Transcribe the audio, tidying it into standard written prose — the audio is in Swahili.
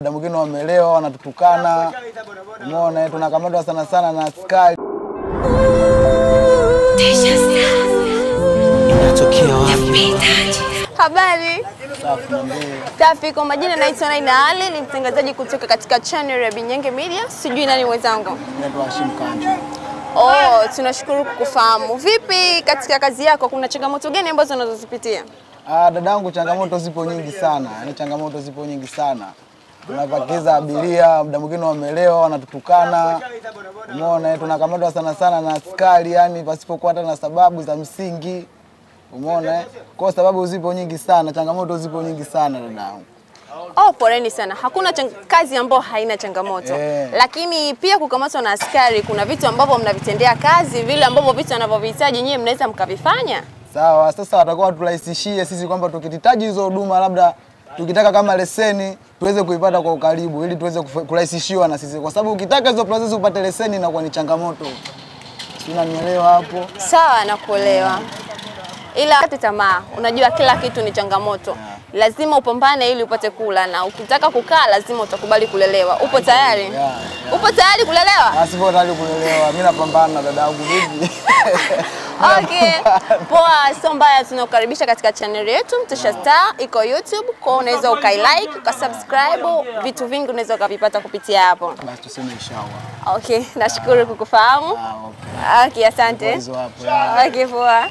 muda mwingine wamelewa wanatutukana. Umeona, tunakamatwa sana sana na askari. Inatokea wapi? Habari. Safi ndio. Safi, kwa majina naitwa Naina Ali, ni mtangazaji kutoka katika channel ya Binyenge Media. Sijui nani mwenzangu? Naitwa Hashim Kanja. Oh, tunashukuru kukufahamu. Vipi katika kazi yako, kuna changamoto gani ambazo unazozipitia? Dadangu, changamoto zipo nyingi sana. Yaani changamoto zipo nyingi sana. Tunapakiza abiria, muda mwingine wamelewa wanatutukana. Umeona, tunakamatwa sana sana na askari, yani pasipokuwa hata na sababu za msingi. Umeona, kwa sababu zipo nyingi sana, changamoto zipo nyingi sana dadangu. Oh, poleni sana. Hakuna kazi ambayo haina changamoto. Lakini pia kukamatwa na askari, kuna vitu ambavyo mnavitendea kazi, vile ambavyo vitu anavyohitaji nyinyi mnaweza mkavifanya? Sawa, sasa watakuwa turahisishie sisi kwamba tukihitaji hizo huduma, labda tukitaka kama leseni tuweze kuipata kwa ukaribu ili tuweze kurahisishiwa na sisi, kwa sababu ukitaka hizo process upate leseni inakuwa ni changamoto. Si unanielewa hapo? Sawa, nakuelewa. Ila kati tamaa, unajua kila kitu ni changamoto. Lazima upambane ili upate kula, na ukitaka kukaa lazima utakubali kulelewa. Upo tayari? Upo tayari kulelewa? Sipo tayari kulelewa. Mimi napambana dadangu vipi? Okay. Poa, sio mbaya, tunakukaribisha katika channel yetu Mtisha Star, iko YouTube, kwa unaweza ukailike, ukasubscribe, vitu vingi unaweza ukavipata kupitia hapo. Basi tuseme inshallah. Okay, nashukuru kukufahamu. Okay, asante. Okay, poa.